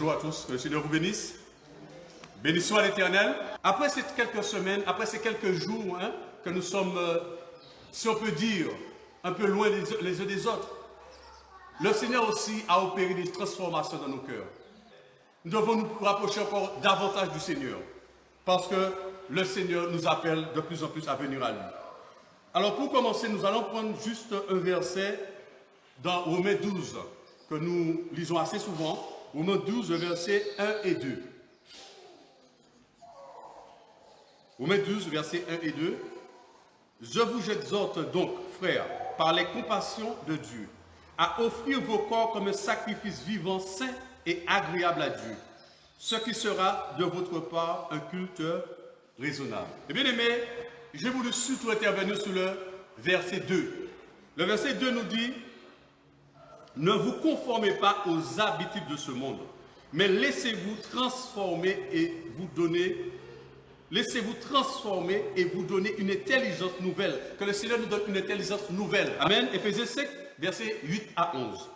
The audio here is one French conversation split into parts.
Bonjour à tous, que le Seigneur vous bénisse. Béni soit l'Éternel. Après ces quelques semaines, après ces quelques jours que nous sommes, si on peut dire, un peu loin les uns des autres, le Seigneur aussi a opéré des transformations dans nos cœurs. Nous devons nous rapprocher encore davantage du Seigneur, parce que le Seigneur nous appelle de plus en plus à venir à lui. Alors pour commencer, nous allons prendre juste un verset dans Romains 12, que nous lisons assez souvent. Romains 12, versets 1 et 2. Romains 12, versets 1 et 2. Je vous exhorte donc, frères, par les compassions de Dieu, à offrir vos corps comme un sacrifice vivant, saint et agréable à Dieu, ce qui sera de votre part un culte raisonnable. Et bien aimé, j'ai voulu surtout intervenir sur le verset 2. Le verset 2 nous dit: ne vous conformez pas aux habitudes de ce monde, mais laissez-vous transformer et vous donner une intelligence nouvelle. Que le Seigneur nous donne une intelligence nouvelle. Amen. Éphésiens 5, versets 8 à 11.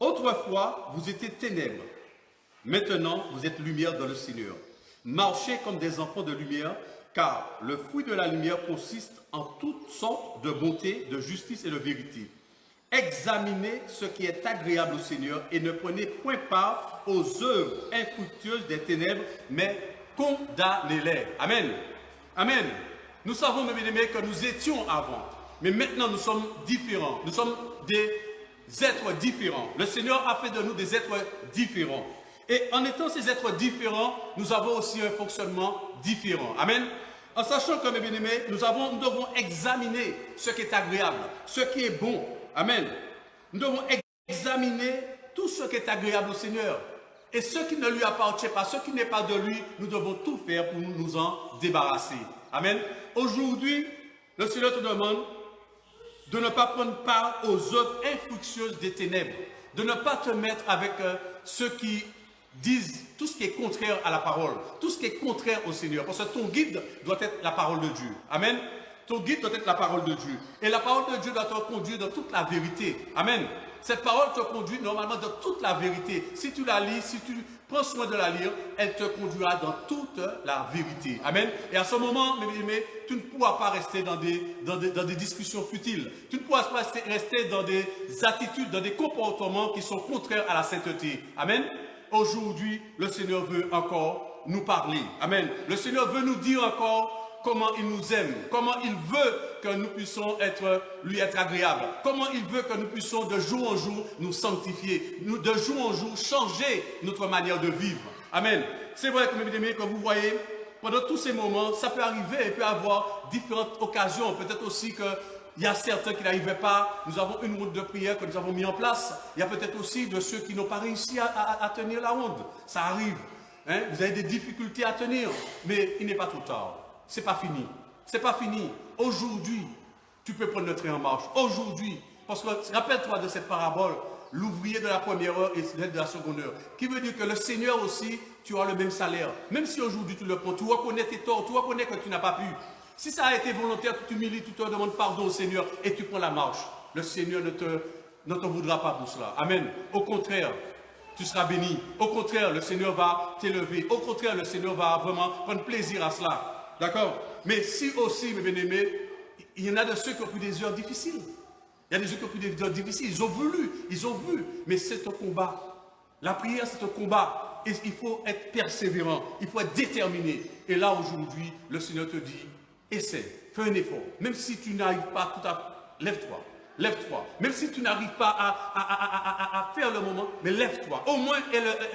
Autrefois, vous étiez ténèbres. Maintenant, vous êtes lumière dans le Seigneur. Marchez comme des enfants de lumière, car le fruit de la lumière consiste en toutes sortes de bonté, de justice et de vérité. Examinez ce qui est agréable au Seigneur et ne prenez point part aux œuvres infructueuses des ténèbres, mais condamnez-les. Amen. Amen. Nous savons, mes bien-aimés, que nous étions avant, mais maintenant nous sommes différents. Nous sommes des êtres différents. Le Seigneur a fait de nous des êtres différents. Et en étant ces êtres différents, nous avons aussi un fonctionnement différent. Amen. En sachant que, mes bien-aimés, nous devons examiner ce qui est agréable, ce qui est bon. Amen. Nous devons examiner tout ce qui est agréable au Seigneur. Et ce qui ne lui appartient pas, ce qui n'est pas de lui, nous devons tout faire pour nous en débarrasser. Amen. Aujourd'hui, le Seigneur te demande de ne pas prendre part aux œuvres infructueuses des ténèbres, de ne pas te mettre avec ceux qui disent tout ce qui est contraire à la parole, tout ce qui est contraire au Seigneur. Parce que ton guide doit être la parole de Dieu. Amen. Ton guide doit être la parole de Dieu. Et la parole de Dieu doit te conduire dans toute la vérité. Amen. Cette parole te conduit normalement dans toute la vérité. Si tu la lis, si tu prends soin de la lire, elle te conduira dans toute la vérité. Amen. Et à ce moment, mes amis, tu ne pourras pas rester dans des discussions futiles. Tu ne pourras pas rester dans des attitudes, dans des comportements qui sont contraires à la sainteté. Amen. Aujourd'hui, le Seigneur veut encore nous parler. Amen. Le Seigneur veut nous dire encore comment il nous aime, comment il veut que nous puissions lui être agréables, comment il veut que nous puissions de jour en jour nous sanctifier, de jour en jour changer notre manière de vivre. Amen. C'est vrai que, mes amis, comme vous voyez, pendant tous ces moments, ça peut arriver, il peut y avoir différentes occasions. Peut-être aussi qu'il y a certains qui n'arrivaient pas. Nous avons une route de prière que nous avons mis en place. Il y a peut-être aussi de ceux qui n'ont pas réussi à tenir la ronde. Ça arrive. Hein? Vous avez des difficultés à tenir, mais il n'est pas trop tard. C'est pas fini. C'est pas fini. Aujourd'hui, tu peux prendre le train en marche. Aujourd'hui, parce que rappelle-toi de cette parabole, l'ouvrier de la première heure et celle de la seconde heure, qui veut dire que le Seigneur aussi, tu auras le même salaire. Même si aujourd'hui tu le prends, tu reconnais tes torts, tu reconnais que tu n'as pas pu. Si ça a été volontaire, tu t'humilies, tu te demandes pardon au Seigneur et tu prends la marche. Le Seigneur ne te voudra pas pour cela. Amen. Au contraire, tu seras béni. Au contraire, le Seigneur va t'élever. Au contraire, le Seigneur va vraiment prendre plaisir à cela. D'accord? Mais si aussi, mes bien-aimés, il y en a de ceux qui ont pris des heures difficiles. Il y a des ceux qui ont pris des heures difficiles. Ils ont vu, mais c'est un combat. La prière, c'est un combat. Et il faut être persévérant, il faut être déterminé. Et là, aujourd'hui, le Seigneur te dit, essaie, fais un effort. Même si tu n'arrives pas tout à... Lève-toi. Lève-toi. Même si tu n'arrives pas à faire le moment, mais lève-toi. Au moins,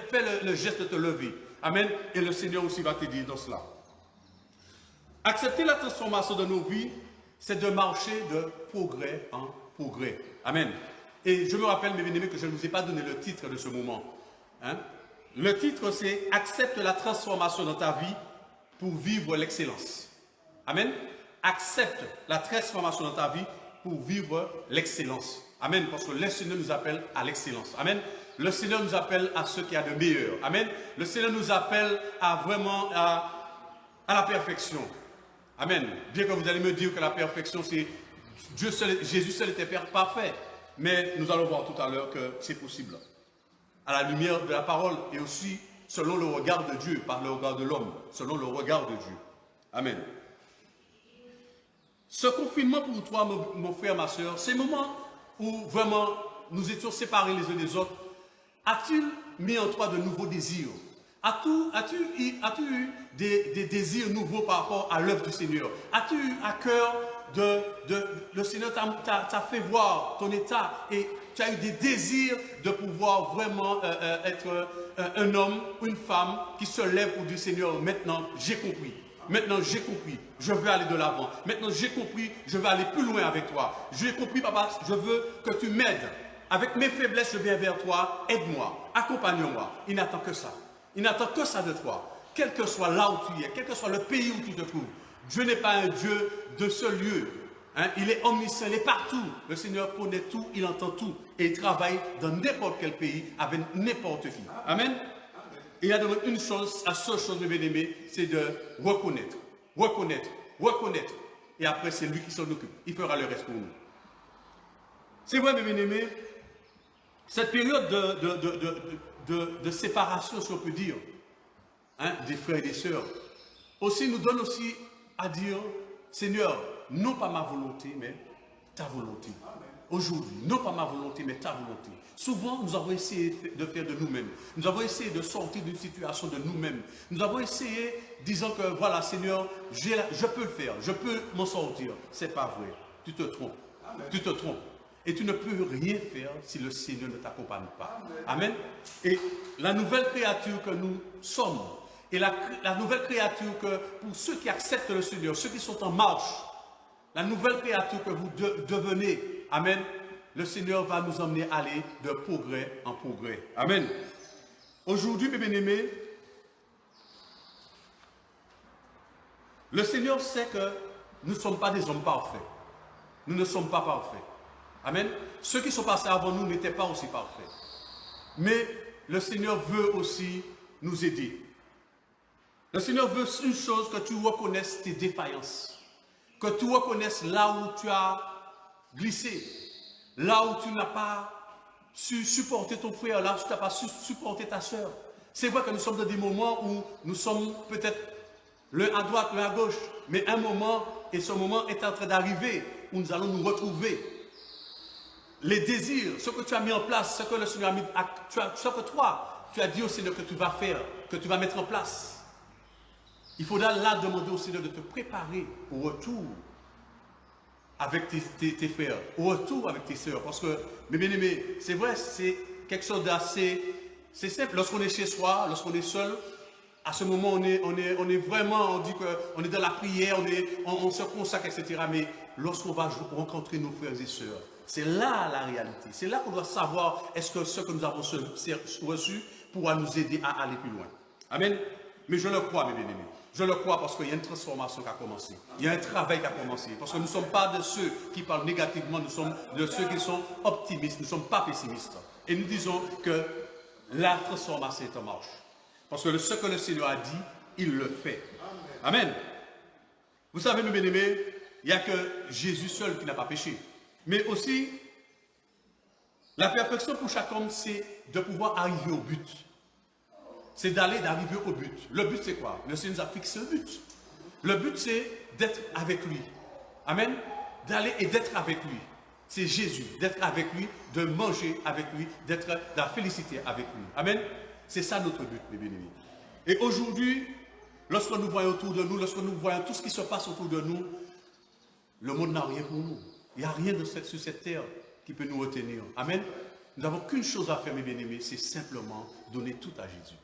fais le geste de te lever. Amen. Et le Seigneur aussi va t'aider dans cela. Accepter la transformation de nos vies, c'est de marcher de progrès en progrès. Amen. Et je me rappelle, mes bien-aimés, que je ne vous ai pas donné le titre de ce moment. Hein? Le titre, c'est « Accepte la transformation dans ta vie pour vivre l'excellence ». Amen. Accepte la transformation dans ta vie pour vivre l'excellence. Amen. Parce que le Seigneur nous appelle à l'excellence. Amen. Le Seigneur nous appelle à ce qu'il y a de meilleur. Amen. Le Seigneur nous appelle à vraiment à la perfection. Amen. Bien que vous allez me dire que la perfection, c'est Dieu seul, Jésus seul était parfait. Mais nous allons voir tout à l'heure que c'est possible. à la lumière de la parole et aussi selon le regard de Dieu, par le regard de l'homme, selon le regard de Dieu. Amen. Ce confinement pour toi, mon frère, ma soeur, ces moments où vraiment nous étions séparés les uns des autres, as-tu mis en toi de nouveaux désirs? As-tu eu des désirs nouveaux par rapport à l'œuvre du Seigneur? As-tu eu à cœur le Seigneur t'a fait voir ton état et tu as eu des désirs de pouvoir vraiment être un homme ou une femme qui se lève pour dire Seigneur, maintenant j'ai compris. Maintenant j'ai compris, je veux aller de l'avant. Maintenant j'ai compris, je veux aller plus loin avec toi. J'ai compris, papa, je veux que tu m'aides. Avec mes faiblesses, je viens vers toi, aide-moi, accompagne-moi. Il n'attend que ça. Il n'attend que ça de toi. Quel que soit là où tu es, quel que soit le pays où tu te trouves. Dieu n'est pas un Dieu de ce lieu. Hein? Il est omniscient, il est partout. Le Seigneur connaît tout, il entend tout. Et il travaille dans n'importe quel pays, avec n'importe qui. Amen. Il y a donc une chose, la seule chose, mes bien-aimés, c'est de reconnaître. Reconnaître. Reconnaître. Et après, c'est lui qui s'en occupe. Il fera le reste pour nous. C'est vrai, mes bien-aimés, cette période de séparation, si on peut dire, hein, des frères et des sœurs, aussi nous donne aussi à dire, Seigneur, non pas ma volonté, mais ta volonté. Aujourd'hui, non pas ma volonté, mais ta volonté. Souvent, nous avons essayé de faire de nous-mêmes. Nous avons essayé de sortir d'une situation de nous-mêmes. Nous avons essayé, disant que, voilà, Seigneur, je peux le faire, je peux m'en sortir. Ce n'est pas vrai. Tu te trompes. Amen. Tu te trompes. Et tu ne peux rien faire si le Seigneur ne t'accompagne pas. Amen. Et la nouvelle créature que nous sommes, et la nouvelle créature que, pour ceux qui acceptent le Seigneur, ceux qui sont en marche, la nouvelle créature que vous devenez, amen, le Seigneur va nous emmener à aller de progrès en progrès. Amen. Aujourd'hui, mes bien-aimés, le Seigneur sait que nous ne sommes pas des hommes parfaits. Nous ne sommes pas parfaits. Amen. Ceux qui sont passés avant nous n'étaient pas aussi parfaits. Mais le Seigneur veut aussi nous aider. Le Seigneur veut une chose, que tu reconnaisses tes défaillances. Que tu reconnaisses là où tu as glissé. Là où tu n'as pas su supporter ton frère. Là où tu n'as pas su supporter ta soeur. C'est vrai que nous sommes dans des moments où nous sommes peut-être l'un à droite, l'un à gauche. Mais un moment, et ce moment est en train d'arriver, où nous allons nous retrouver. Les désirs, ce que tu as mis en place, ce que le Seigneur a mis, ce que toi, tu as dit au Seigneur que tu vas faire, que tu vas mettre en place. Il faudra là demander au Seigneur de te préparer au retour avec tes frères, au retour avec tes sœurs. Parce que, mes bien-aimés, c'est vrai, c'est quelque chose d'assez, c'est simple. Lorsqu'on est chez soi, lorsqu'on est seul, à ce moment, on est vraiment, on dit qu'on est dans la prière, on se consacre, etc. Mais lorsqu'on va rencontrer nos frères et sœurs, c'est là la réalité. C'est là qu'on doit savoir est-ce que ce que nous avons reçu pourra nous aider à aller plus loin. Amen. Mais je le crois, mes bien-aimés. Je le crois parce qu'il y a une transformation qui a commencé. Il y a un travail qui a commencé. Parce que nous ne sommes pas de ceux qui parlent négativement, nous sommes de ceux qui sont optimistes, nous ne sommes pas pessimistes. Et nous disons que la transformation est en marche. Parce que ce que le Seigneur a dit, il le fait. Amen. Vous savez, mes bien-aimés, il n'y a que Jésus seul qui n'a pas péché. Mais aussi, la perfection pour chaque homme, c'est de pouvoir arriver au but. C'est d'arriver au but. Le but, c'est quoi? Le Seigneur nous a fixé un but. Le but, c'est d'être avec lui. Amen. D'aller et d'être avec lui. C'est Jésus. D'être avec lui, de manger avec lui, d'être dans la félicité avec lui. Amen. C'est ça notre but, mes bien-aimés. Et aujourd'hui, lorsque nous voyons autour de nous, lorsque nous voyons tout ce qui se passe autour de nous, le monde n'a rien pour nous. Il n'y a rien sur cette terre qui peut nous retenir. Amen. Nous n'avons qu'une chose à faire, mes bien-aimés, c'est simplement donner tout à Jésus.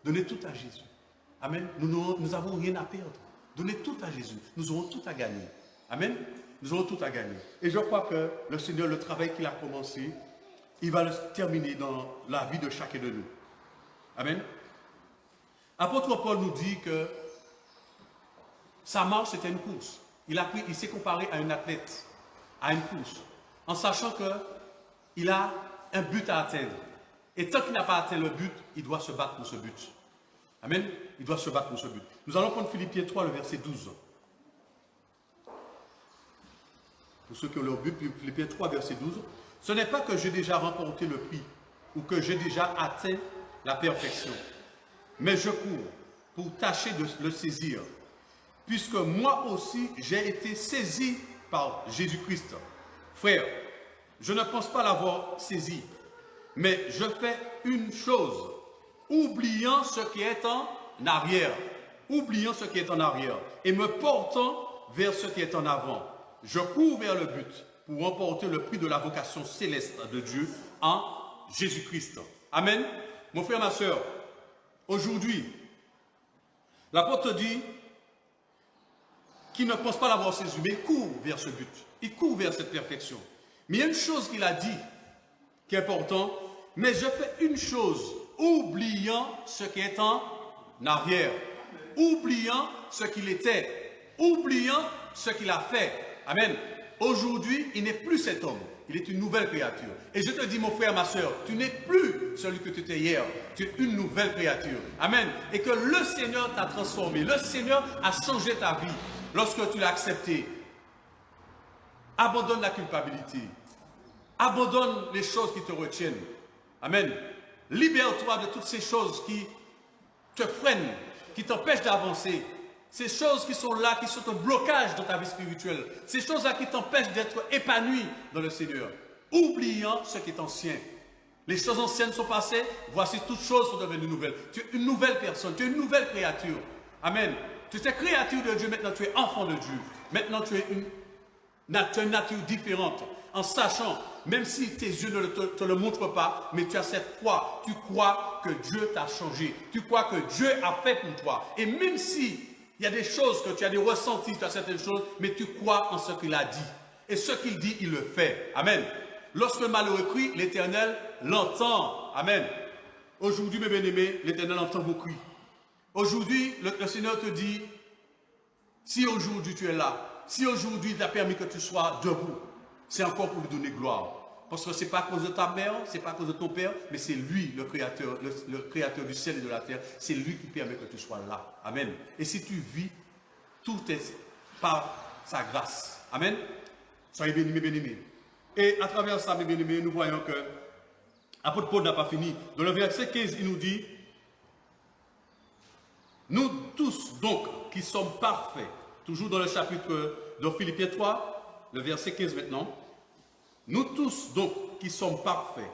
Donner tout à Jésus. Amen. Nous n'avons rien à perdre. Donnez tout à Jésus. Nous aurons tout à gagner. Amen. Nous aurons tout à gagner. Et je crois que le Seigneur, le travail qu'il a commencé, il va le terminer dans la vie de chacun de nous. Amen. Apôtre Paul nous dit que sa marche, c'était une course. Il s'est comparé à un athlète, à une course, en sachant qu'il a un but à atteindre. Et tant qu'il n'a pas atteint le but, il doit se battre pour ce but. Amen. Il doit se battre pour ce but. Nous allons prendre Philippiens 3, le verset 12. Pour ceux qui ont leur but, Philippiens 3, verset 12. Ce n'est pas que j'ai déjà remporté le prix ou que j'ai déjà atteint la perfection. Mais je cours pour tâcher de le saisir, puisque moi aussi j'ai été saisi par Jésus-Christ. Frère, je ne pense pas l'avoir saisi, mais je fais une chose, oubliant ce qui est en arrière, et me portant vers ce qui est en avant. Je cours vers le but pour remporter le prix de la vocation céleste de Dieu en Jésus-Christ. Amen. Mon frère, ma soeur, aujourd'hui, l'apôtre dit qu'il ne pense pas l'avoir saisi, mais il court vers ce but. Il court vers cette perfection. Mais il y a une chose qu'il a dit qui est importante. Mais je fais une chose, oubliant ce qui est en arrière. Oubliant ce qu'il était. Oubliant ce qu'il a fait. Amen. Aujourd'hui, il n'est plus cet homme. Il est une nouvelle créature. Et je te dis, mon frère, ma soeur, tu n'es plus celui que tu étais hier. Tu es une nouvelle créature. Amen. Et que le Seigneur t'a transformé. Le Seigneur a changé ta vie lorsque tu l'as accepté. Abandonne la culpabilité. Abandonne les choses qui te retiennent. Amen. Libère-toi de toutes ces choses qui te freinent, qui t'empêchent d'avancer. Ces choses qui sont là, qui sont un blocage dans ta vie spirituelle. Ces choses-là qui t'empêchent d'être épanoui dans le Seigneur. Oubliant ce qui est ancien. Les choses anciennes sont passées, voici toutes choses sont devenues nouvelles. Tu es une nouvelle personne, tu es une nouvelle créature. Amen. Tu es créature de Dieu, maintenant tu es enfant de Dieu. Maintenant tu es une nature différente. En sachant, même si tes yeux ne te le montrent pas, mais tu as cette foi. Tu crois que Dieu t'a changé. Tu crois que Dieu a fait pour toi. Et même si il y a des choses que tu as des ressentis, tu as certaines choses, mais tu crois en ce qu'il a dit. Et ce qu'il dit, il le fait. Amen. Lorsque le malheureux crie, l'Éternel l'entend. Amen. Aujourd'hui, mes bien-aimés, l'Éternel entend vos cris. Aujourd'hui, le Seigneur te dit, si aujourd'hui tu es là, si aujourd'hui il a permis que tu sois debout, c'est encore pour lui donner gloire. Parce que ce n'est pas à cause de ta mère, ce n'est pas à cause de ton père, mais c'est lui, le créateur du ciel et de la terre. C'est lui qui permet que tu sois là. Amen. Et si tu vis, tout est par sa grâce. Amen. Soyez bénis, bien-aimés. Et à travers ça, mes bien-aimés, nous voyons que l'apôtre Paul n'a pas fini. Dans le verset 15, il nous dit, nous tous donc qui sommes parfaits, toujours dans le chapitre de Philippiens 3, le verset 15 maintenant, nous tous donc qui sommes parfaits,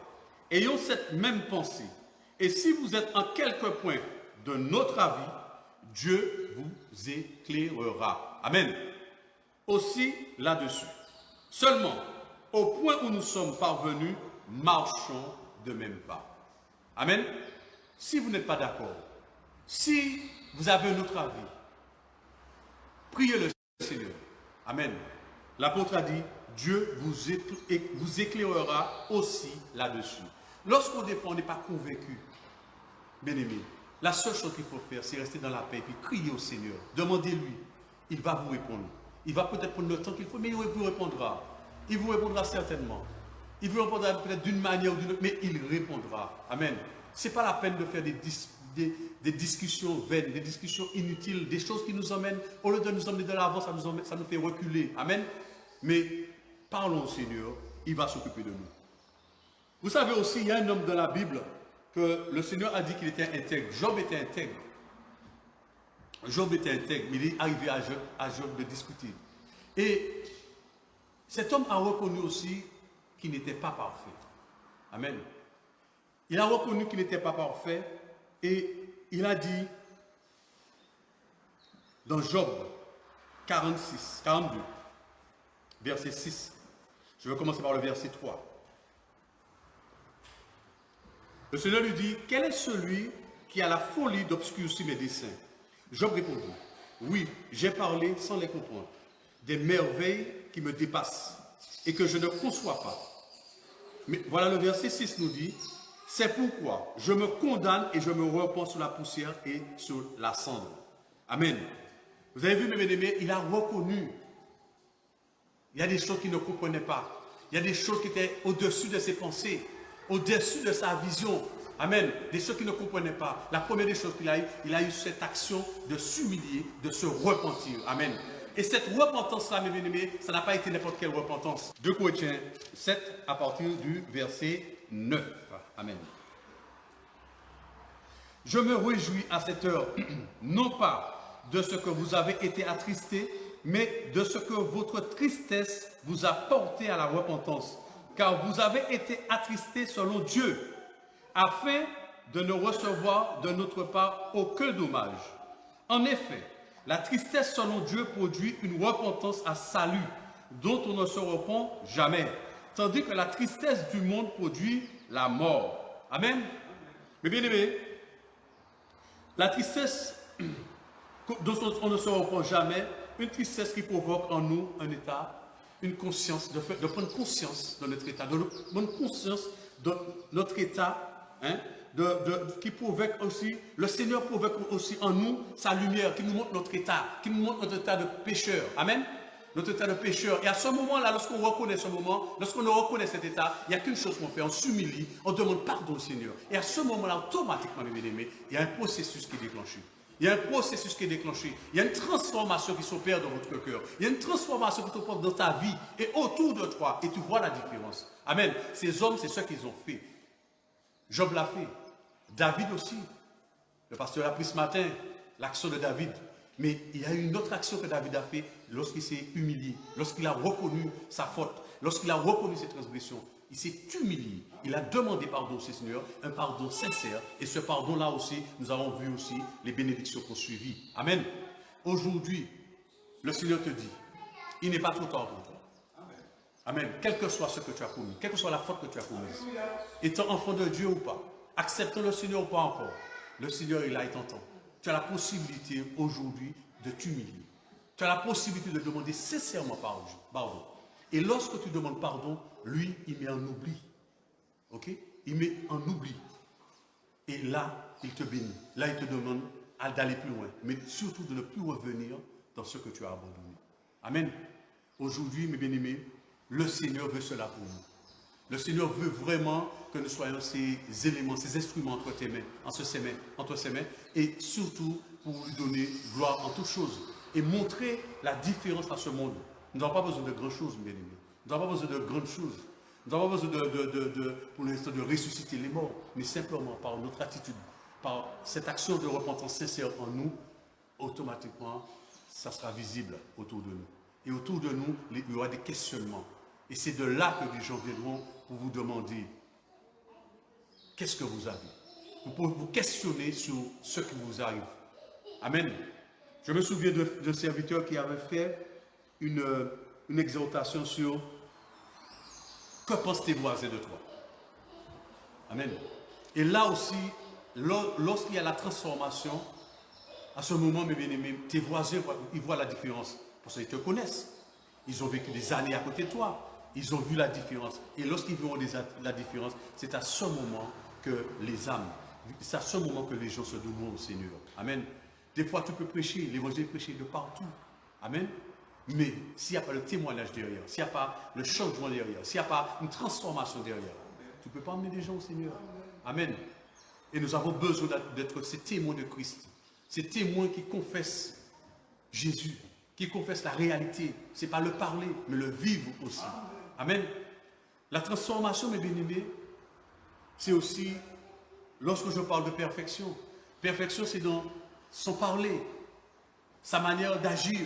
ayons cette même pensée. Et si vous êtes en quelque point de notre avis, Dieu vous éclairera. Amen. Aussi là-dessus. Seulement, au point où nous sommes parvenus, marchons de même pas. Amen. Si vous n'êtes pas d'accord, si vous avez un autre avis, priez le Seigneur. Amen. L'apôtre a dit, Dieu vous éclairera aussi là-dessus. Lorsqu'on défend, on n'est pas convaincu, bien-aimé, la seule chose qu'il faut faire, c'est rester dans la paix et puis crier au Seigneur. Demandez-lui, il va vous répondre. Il va peut-être prendre le temps qu'il faut, mais il vous répondra. Il vous répondra certainement. Il vous répondra peut-être d'une manière ou d'une autre, mais il répondra. Amen. Ce n'est pas la peine de faire des discussions vaines, des discussions inutiles, des choses qui nous emmènent, au lieu de nous emmener de l'avant, ça nous fait reculer. Amen. Mais parlons au Seigneur, il va s'occuper de nous. Vous savez aussi, il y a un homme dans la Bible que le Seigneur a dit qu'il était intègre. Job était intègre. Job était intègre, mais il est arrivé à Job de discuter. Et cet homme a reconnu aussi qu'il n'était pas parfait. Amen. Il a reconnu qu'il n'était pas parfait et il a dit dans Job 42, verset 6. Je vais commencer par le verset 3. Le Seigneur lui dit, quel est celui qui a la folie d'obscurcir mes desseins? Job répondit, oui, j'ai parlé sans les comprendre, des merveilles qui me dépassent et que je ne conçois pas. Mais voilà le verset 6 nous dit, c'est pourquoi je me condamne et je me repens sur la poussière et sur la cendre. Amen. Vous avez vu, mes bien-aimés, il a reconnu. Il y a des choses qu'il ne comprenait pas. Il y a des choses qui étaient au-dessus de ses pensées, au-dessus de sa vision. Amen. Des choses qu'il ne comprenait pas. La première des choses qu'il a eu, il a eu cette action de s'humilier, de se repentir. Amen. Et cette repentance-là, mes bien-aimés, ça n'a pas été n'importe quelle repentance. 2 Corinthiens 7, à partir du verset 9. Amen. Je me réjouis à cette heure, non pas de ce que vous avez été attristés, mais de ce que votre tristesse vous a porté à la repentance. Car vous avez été attristés selon Dieu, afin de ne recevoir de notre part aucun dommage. En effet, la tristesse selon Dieu produit une repentance à salut, dont on ne se repent jamais, tandis que la tristesse du monde produit la mort. Amen. Mais bien aimé, la tristesse dont on ne se repent jamais, une tristesse qui provoque en nous un état, une conscience, de prendre conscience de notre état, de prendre conscience de notre état, hein, qui provoque aussi, le Seigneur provoque aussi en nous sa lumière, qui nous montre notre état, qui nous montre notre état de pécheur. Amen. Notre état de pécheur. Et à ce moment-là, lorsqu'on reconnaît ce moment, lorsqu'on reconnaît cet état, il n'y a qu'une chose qu'on fait, on s'humilie, on demande pardon au Seigneur. Et à ce moment-là, automatiquement, mes bien-aimés, il y a un processus qui est déclenché. Il y a un processus qui est déclenché. Il y a une transformation qui s'opère dans votre cœur. Il y a une transformation qui s'opère dans ta vie et autour de toi. Et tu vois la différence. Amen. Ces hommes, c'est ce qu'ils ont fait. Job l'a fait. David aussi. Le pasteur a pris ce matin l'action de David. Mais il y a une autre action que David a fait lorsqu'il s'est humilié, lorsqu'il a reconnu sa faute, lorsqu'il a reconnu ses transgressions. Il s'est humilié. Il a demandé pardon au Seigneur, un pardon sincère. Et ce pardon-là aussi, nous avons vu aussi les bénédictions qu'on suivit. Amen. Aujourd'hui, le Seigneur te dit, il n'est pas trop tard pour toi. Amen. Quel que soit ce que tu as commis, quelle que soit la faute que tu as commise, étant enfant de Dieu ou pas, acceptant le Seigneur ou pas encore, le Seigneur est là et t'entend. Tu as la possibilité aujourd'hui de t'humilier. Tu as la possibilité de demander sincèrement pardon. Et lorsque tu demandes pardon, lui, il met en oubli. Ok? Il met en oubli. Et là, il te bénit. Là, il te demande d'aller plus loin. Mais surtout de ne plus revenir dans ce que tu as abandonné. Amen. Aujourd'hui, mes bien-aimés, le Seigneur veut cela pour nous. Le Seigneur veut vraiment que nous soyons ces éléments, ces instruments entre tes mains, entre ses mains, et surtout pour lui donner gloire en toutes choses et montrer la différence dans ce monde. Nous n'avons pas besoin de grandes choses, bien aimés. Nous n'avons pas besoin de grandes choses. Nous n'avons pas besoin pour l'instant de ressusciter les morts, mais simplement par notre attitude, par cette action de repentance sincère en nous, automatiquement, ça sera visible autour de nous. Et autour de nous, il y aura des questionnements. Et c'est de là que les gens viendront pour vous demander qu'est-ce que vous avez. Vous pouvez vous questionner sur ce qui vous arrive. Amen. Je me souviens d'un serviteur qui avait fait une exhortation sur que pensent tes voisins de toi. Amen. Et là aussi, lorsqu'il y a la transformation, à ce moment, mes bien-aimés, tes voisins, ils voient la différence. Parce qu'ils te connaissent. Ils ont vécu des années à côté de toi. Ils ont vu la différence. Et lorsqu'ils verront la différence, c'est à ce moment que les âmes, c'est à ce moment que les gens se donneront au Seigneur. Amen. Des fois, tu peux prêcher, l'évangile est prêché de partout. Amen. Mais s'il n'y a pas le témoignage derrière, s'il n'y a pas le changement derrière, s'il n'y a pas une transformation derrière, tu ne peux pas emmener des gens au Seigneur. Amen. Et nous avons besoin d'être ces témoins de Christ. Ces témoins qui confessent Jésus, qui confessent la réalité. Ce n'est pas le parler, mais le vivre aussi. Amen. La transformation, mes bien-aimés, c'est aussi, lorsque je parle de perfection, perfection c'est dans son parler, sa manière d'agir,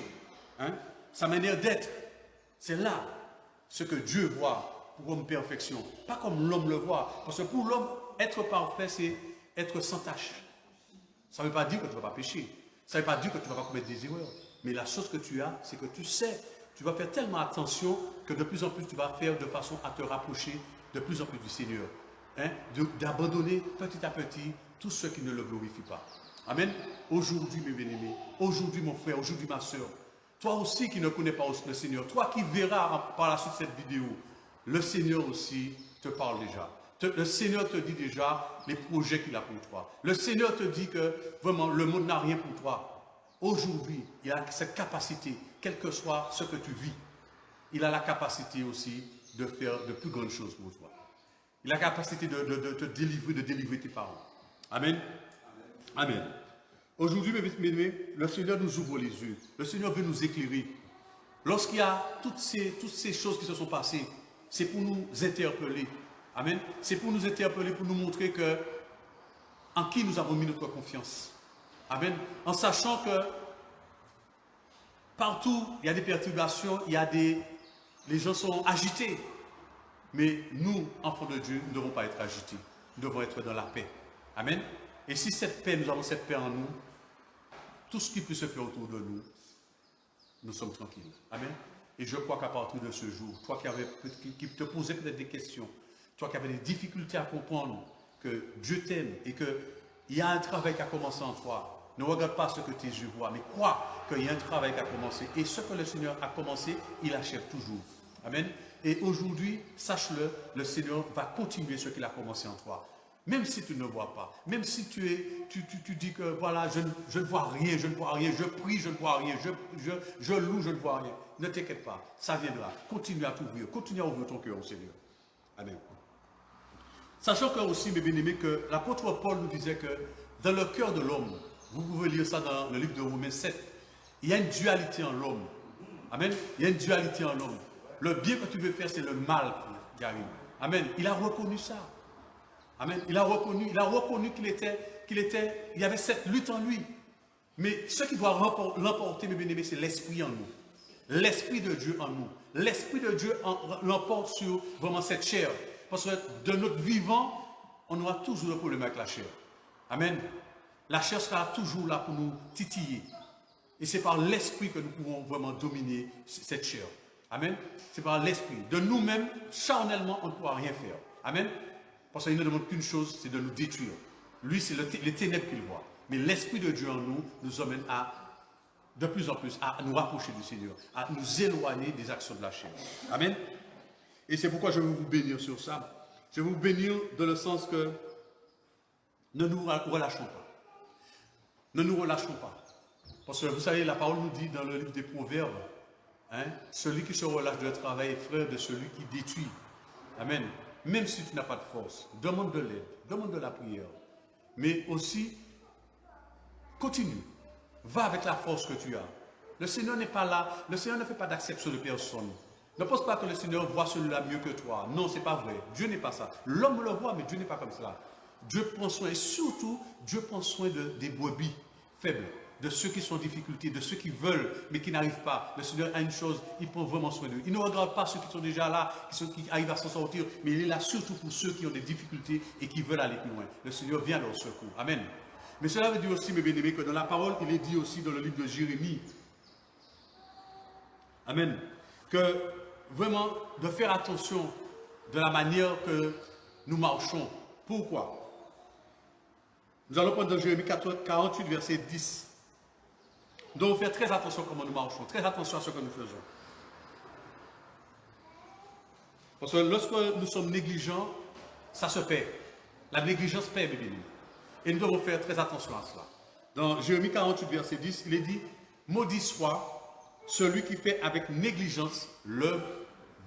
hein, sa manière d'être. C'est là ce que Dieu voit comme perfection, pas comme l'homme le voit. Parce que pour l'homme, être parfait, c'est être sans tâche. Ça ne veut pas dire que tu ne vas pas pécher. Ça ne veut pas dire que tu ne vas pas commettre des erreurs. Mais la chose que tu as, c'est que tu sais, tu vas faire tellement attention que de plus en plus tu vas faire de façon à te rapprocher de plus en plus du Seigneur. Hein? D'abandonner petit à petit tout ce qui ne le glorifie pas. Amen. Aujourd'hui, mes bien-aimés, aujourd'hui, mon frère, aujourd'hui, ma soeur, toi aussi qui ne connais pas le Seigneur, toi qui verras par la suite cette vidéo, le Seigneur aussi te parle déjà. Le Seigneur te dit déjà les projets qu'il a pour toi. Le Seigneur te dit que vraiment le monde n'a rien pour toi. Aujourd'hui, il a cette capacité, quel que soit ce que tu vis, il a la capacité aussi de faire de plus grandes choses pour toi. Il a la capacité de te délivrer, de délivrer tes parents. Amen. Amen. Aujourd'hui, mes amis, le Seigneur nous ouvre les yeux. Le Seigneur veut nous éclairer. Lorsqu'il y a toutes ces choses qui se sont passées, c'est pour nous interpeller. Amen. C'est pour nous interpeller, pour nous montrer que en qui nous avons mis notre confiance. Amen. En sachant que partout, il y a des perturbations, les gens sont agités. Mais nous, enfants de Dieu, nous ne devons pas être agités. Nous devons être dans la paix. Amen. Et si cette paix, nous avons cette paix en nous, tout ce qui peut se faire autour de nous, nous sommes tranquilles. Amen. Et je crois qu'à partir de ce jour, toi qui te posais peut-être des questions, toi qui avais des difficultés à comprendre que Dieu t'aime et qu'il y a un travail qui a commencé en toi, ne regarde pas ce que tes yeux voient, mais crois qu'il y a un travail qui a commencé. Et ce que le Seigneur a commencé, il achève toujours. Amen. Et aujourd'hui, sache-le, le Seigneur va continuer ce qu'il a commencé en toi. Même si tu ne vois pas, même si tu dis que voilà, je ne vois rien, je prie, je ne vois rien, je loue, je ne vois rien. Ne t'inquiète pas, ça viendra. Continue à t'ouvrir, continue à ouvrir ton cœur au Seigneur. Amen. Sachant que aussi, mes bien-aimés, que l'apôtre Paul nous disait que dans le cœur de l'homme, vous pouvez lire ça dans le livre de Romains 7, il y a une dualité en l'homme. Amen. Il y a une dualité en l'homme. Le bien que tu veux faire, c'est le mal qui arrive. Amen. Il a reconnu ça. Amen. Il a reconnu qu'il y avait cette lutte en lui. Mais ce qui doit l'emporter, mes bien-aimés, c'est l'esprit en nous. L'esprit de Dieu en nous. L'esprit de Dieu l'emporte sur vraiment cette chair. Parce que de notre vivant, on aura toujours le problème avec la chair. Amen. La chair sera toujours là pour nous titiller. Et c'est par l'esprit que nous pouvons vraiment dominer cette chair. Amen. C'est par l'esprit. De nous-mêmes, charnellement, on ne pourra rien faire. Amen. Parce qu'il ne demande qu'une chose, c'est de nous détruire. Lui, c'est les ténèbres qu'il voit. Mais l'Esprit de Dieu en nous nous emmène de plus en plus à nous rapprocher du Seigneur, à nous éloigner des actions de la chair. Amen. Et c'est pourquoi je veux vous bénir sur ça. Je vais vous bénir dans le sens que ne nous relâchons pas. Ne nous relâchons pas. Parce que vous savez, la parole nous dit dans le livre des Proverbes, celui qui se relâche de travail est frère de celui qui détruit. Amen. Même si tu n'as pas de force, demande de l'aide, demande de la prière. Mais aussi, continue. Va avec la force que tu as. Le Seigneur n'est pas là. Le Seigneur ne fait pas d'acception de personne. Ne pense pas que le Seigneur voit celui-là mieux que toi. Non, ce n'est pas vrai. Dieu n'est pas ça. L'homme le voit, mais Dieu n'est pas comme cela. Dieu prend soin, et surtout, Dieu prend soin des brebis faibles, de ceux qui sont en difficulté, de ceux qui veulent, mais qui n'arrivent pas. Le Seigneur a une chose, il prend vraiment soin d'eux. Il ne regarde pas ceux qui sont déjà là, qui arrivent à s'en sortir, mais il est là surtout pour ceux qui ont des difficultés et qui veulent aller plus loin. Le Seigneur vient à leur secours. Amen. Mais cela veut dire aussi, mes bien-aimés, que dans la parole, il est dit aussi dans le livre de Jérémie, amen, que vraiment de faire attention de la manière que nous marchons. Pourquoi? Nous allons prendre dans Jérémie 48, verset 10. Nous devons faire très attention à comment nous marchons, très attention à ce que nous faisons. Parce que lorsque nous sommes négligents, ça se perd. La négligence perd, mes bien-aimés. Et nous devons faire très attention à cela. Dans Jérémie 48, verset 10, il est dit « Maudit soit celui qui fait avec négligence l'œuvre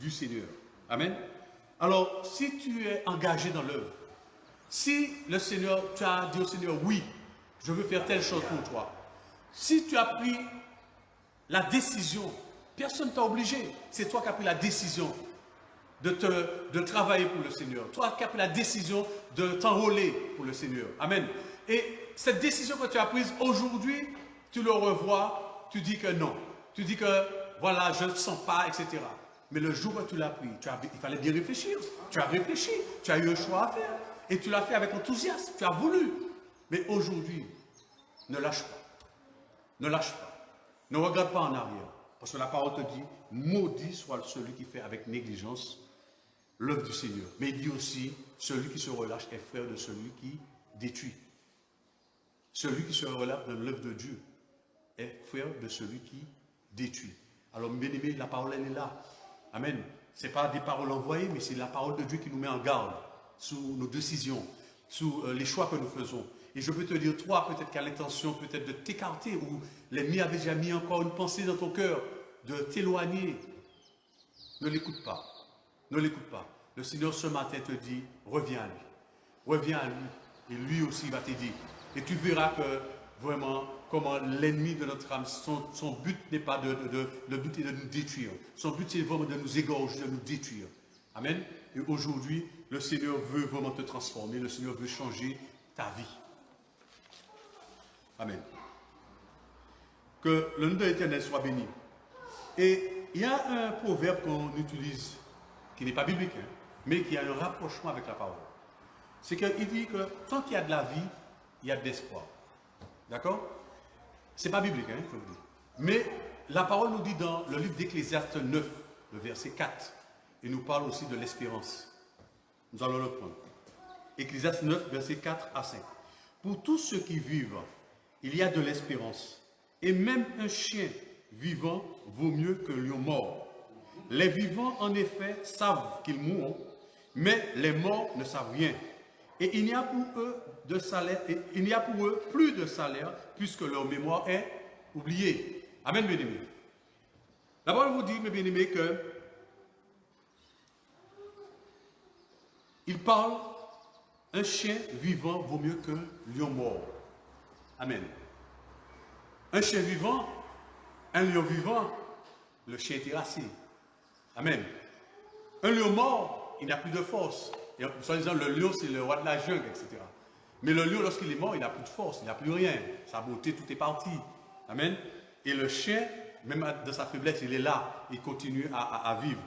du Seigneur. » Amen. Alors, si tu es engagé dans l'œuvre, si le Seigneur, tu as dit au Seigneur, oui, je veux faire telle chose pour toi. Si tu as pris la décision, personne ne t'a obligé, c'est toi qui as pris la décision de travailler pour le Seigneur. Toi qui as pris la décision de t'enrôler pour le Seigneur. Amen. Et cette décision que tu as prise aujourd'hui, tu le revois, tu dis que non. Tu dis que voilà, je ne sens pas, etc. Mais le jour où tu l'as pris, il fallait bien réfléchir. Tu as réfléchi, tu as eu un choix à faire. Et tu l'as fait avec enthousiasme, tu as voulu. Mais aujourd'hui, ne lâche pas. Ne lâche pas. Ne regarde pas en arrière. Parce que la parole te dit, maudit soit celui qui fait avec négligence l'œuvre du Seigneur. Mais il dit aussi, celui qui se relâche est frère de celui qui détruit. Celui qui se relâche dans l'œuvre de Dieu est frère de celui qui détruit. Alors, bien aimé, la parole, elle est là. Amen. Ce n'est pas des paroles envoyées, mais c'est la parole de Dieu qui nous met en garde sur nos décisions, sur les choix que nous faisons. Et je peux te dire, toi, peut-être qu'à l'intention, peut-être de t'écarter, ou l'ennemi avait déjà mis encore une pensée dans ton cœur, de t'éloigner. Ne l'écoute pas. Ne l'écoute pas. Le Seigneur ce matin te dit, reviens à lui. Reviens à lui. Et lui aussi va t'aider. Et tu verras que vraiment, comment l'ennemi de notre âme, son but n'est pas le but est de nous détruire. Son but c'est vraiment de nous égorger, de nous détruire. Amen. Et aujourd'hui, le Seigneur veut vraiment te transformer. Le Seigneur veut changer ta vie. Amen. Que le nom de l'Éternel soit béni. Et il y a un proverbe qu'on utilise, qui n'est pas biblique, hein, mais qui a un rapprochement avec la parole. C'est qu'il dit que tant qu'il y a de la vie, il y a de l'espoir. D'accord? Ce n'est pas biblique, hein, je vous dis. Mais la parole nous dit dans le livre d'Ecclésiaste 9, le verset 4, il nous parle aussi de l'espérance. Nous allons le prendre. Ecclésiaste 9, verset 4 à 5. Pour tous ceux qui vivent, il y a de l'espérance. Et même un chien vivant vaut mieux qu'un lion mort. Les vivants, en effet, savent qu'ils mourront, mais les morts ne savent rien. Et il n'y a pour eux de salaire, et il n'y a pour eux plus de salaire, puisque leur mémoire est oubliée. Amen, bien-aimés. La parole vous dit, mes bien-aimés, que il parle, un chien vivant vaut mieux qu'un lion mort. Amen. Un chien vivant, un lion vivant, le chien est terrassé. Amen. Un lion mort, il n'a plus de force. Et, soit disant, le lion, c'est le roi de la jungle, etc. Mais le lion, lorsqu'il est mort, il n'a plus de force, il n'a plus rien. Sa beauté, tout est parti. Amen. Et le chien, même de sa faiblesse, il est là. Il continue à vivre.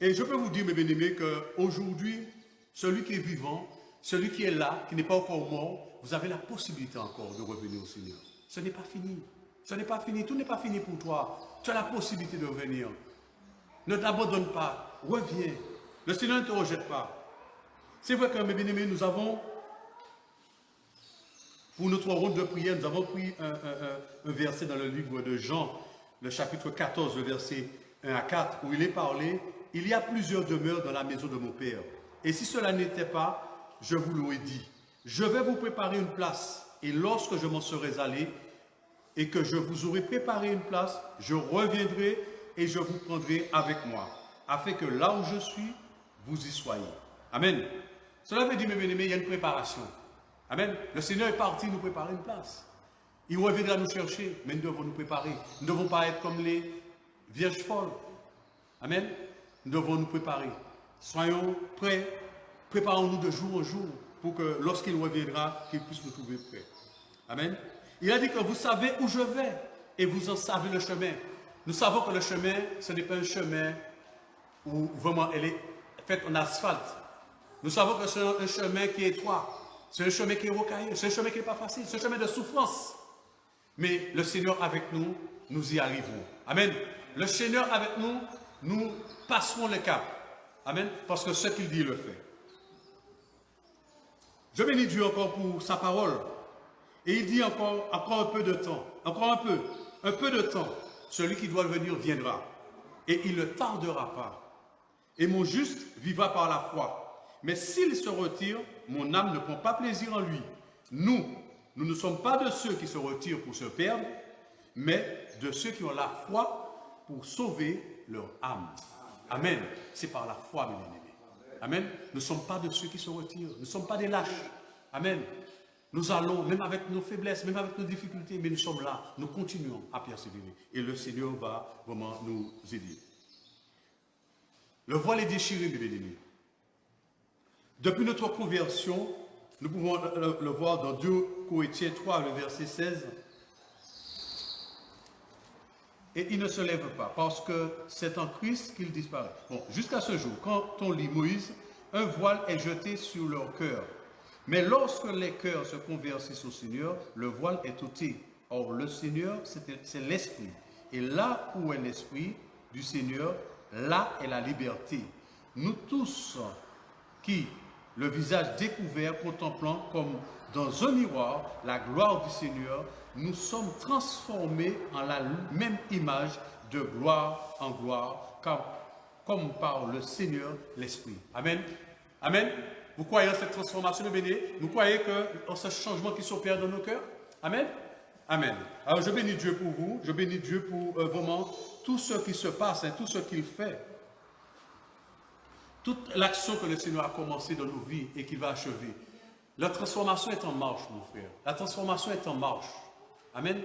Et je peux vous dire, mes bien-aimés, qu'aujourd'hui, celui qui est vivant, celui qui est là, qui n'est pas encore mort, vous avez la possibilité encore de revenir au Seigneur. Ce n'est pas fini. Ce n'est pas fini. Tout n'est pas fini pour toi. Tu as la possibilité de revenir. Ne t'abandonne pas. Reviens. Le Seigneur ne te rejette pas. C'est vrai que, mes bien-aimés, nous avons, pour notre ronde de prière, nous avons pris un verset dans le livre de Jean, le chapitre 14, le verset 1 à 4, où il est parlé, « Il y a plusieurs demeures dans la maison de mon Père. Et si cela n'était pas, je vous l'aurais dit. Je vais vous préparer une place, et lorsque je m'en serai allé, et que je vous aurai préparé une place, je reviendrai et je vous prendrai avec moi, afin que là où je suis, vous y soyez. » Amen. Cela veut dire, mes bien-aimés, il y a une préparation. Amen. Le Seigneur est parti nous préparer une place. Il reviendra nous chercher, mais nous devons nous préparer. Nous ne devons pas être comme les vierges folles. Amen. Nous devons nous préparer. Soyons prêts. Préparons-nous de jour en jour pour que lorsqu'il reviendra, qu'il puisse nous trouver prêts. Amen. Il a dit que vous savez où je vais et vous en savez le chemin. Nous savons que le chemin, ce n'est pas un chemin où vraiment elle est faite en asphalte. Nous savons que c'est un chemin qui est étroit. C'est un chemin qui est rocailleux. C'est un chemin qui n'est pas facile. C'est un chemin de souffrance. Mais le Seigneur avec nous, nous y arriverons. Amen. Le Seigneur avec nous, nous passerons le cap. Amen. Parce que ce qu'il dit, il le fait. Je bénis Dieu encore pour sa parole. Et il dit encore un peu de temps. Encore un peu de temps. Celui qui doit venir viendra. Et il ne tardera pas. Et mon juste vivra par la foi. Mais s'il se retire, mon âme ne prend pas plaisir en lui. Nous ne sommes pas de ceux qui se retirent pour se perdre, mais de ceux qui ont la foi pour sauver leur âme. Amen. C'est par la foi, mes bien-aimés. Amen. Nous ne sommes pas de ceux qui se retirent. Nous ne sommes pas des lâches. Amen. Nous allons, même avec nos faiblesses, même avec nos difficultés, mais nous sommes là. Nous continuons à persévérer. Et le Seigneur va vraiment nous aider. Le voile est déchiré, mes bien-aimés. Depuis notre conversion, nous pouvons le voir dans 2 Corinthiens 3, le verset 16. Et il ne se lève pas, parce que c'est en Christ qu'il disparaît. Bon, jusqu'à ce jour, quand on lit Moïse, un voile est jeté sur leur cœur. Mais lorsque les cœurs se convertissent au Seigneur, le voile est ôté. Or, le Seigneur, c'est l'Esprit. Et là où est l'Esprit du Seigneur, là est la liberté. Nous tous qui, le visage découvert, contemplant comme dans un miroir la gloire du Seigneur, nous sommes transformés en la même image de gloire en gloire, comme par le Seigneur l'Esprit. Amen. Amen. Vous croyez en cette transformation, béné? Vous croyez en ce changement qui s'opère dans nos cœurs? Amen. Amen. Alors je bénis Dieu pour vous, je bénis Dieu pour vraiment tout ce qui se passe, tout ce qu'il fait. Toute l'action que le Seigneur a commencé dans nos vies et qu'il va achever. La transformation est en marche, mon frère. La transformation est en marche. Amen.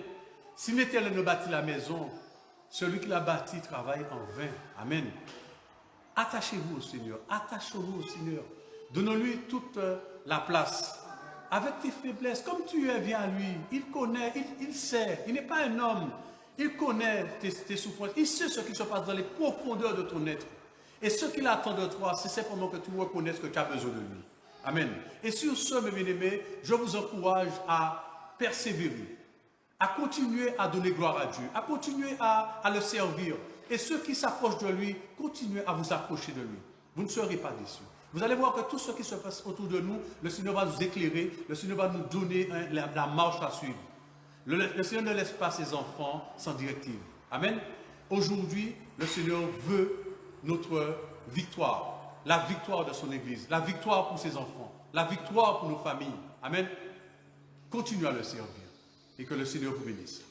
Si l'Éternel ne bâtit la maison, celui qui l'a bâti travaille en vain. Amen. Attachez-vous au Seigneur, attachons-nous au Seigneur. Donnons-lui toute la place. Avec tes faiblesses, comme tu es, viens à lui. Il connaît, il sait. Il n'est pas un homme. Il connaît tes souffrances. Il sait ce qui se passe dans les profondeurs de ton être. Et ce qu'il attend de toi, c'est simplement que tu reconnaisses que tu as besoin de lui. Amen. Et sur ce, mes bien-aimés, je vous encourage à persévérer, à continuer à donner gloire à Dieu, à continuer à le servir. Et ceux qui s'approchent de lui, continuez à vous approcher de lui. Vous ne serez pas déçus. Vous allez voir que tout ce qui se passe autour de nous, le Seigneur va nous éclairer, le Seigneur va nous donner la marche à suivre. Le Seigneur ne laisse pas ses enfants sans directive. Amen. Aujourd'hui, le Seigneur veut notre victoire, la victoire de son Église, la victoire pour ses enfants, la victoire pour nos familles. Amen. Continuez à le servir et que le Seigneur vous bénisse.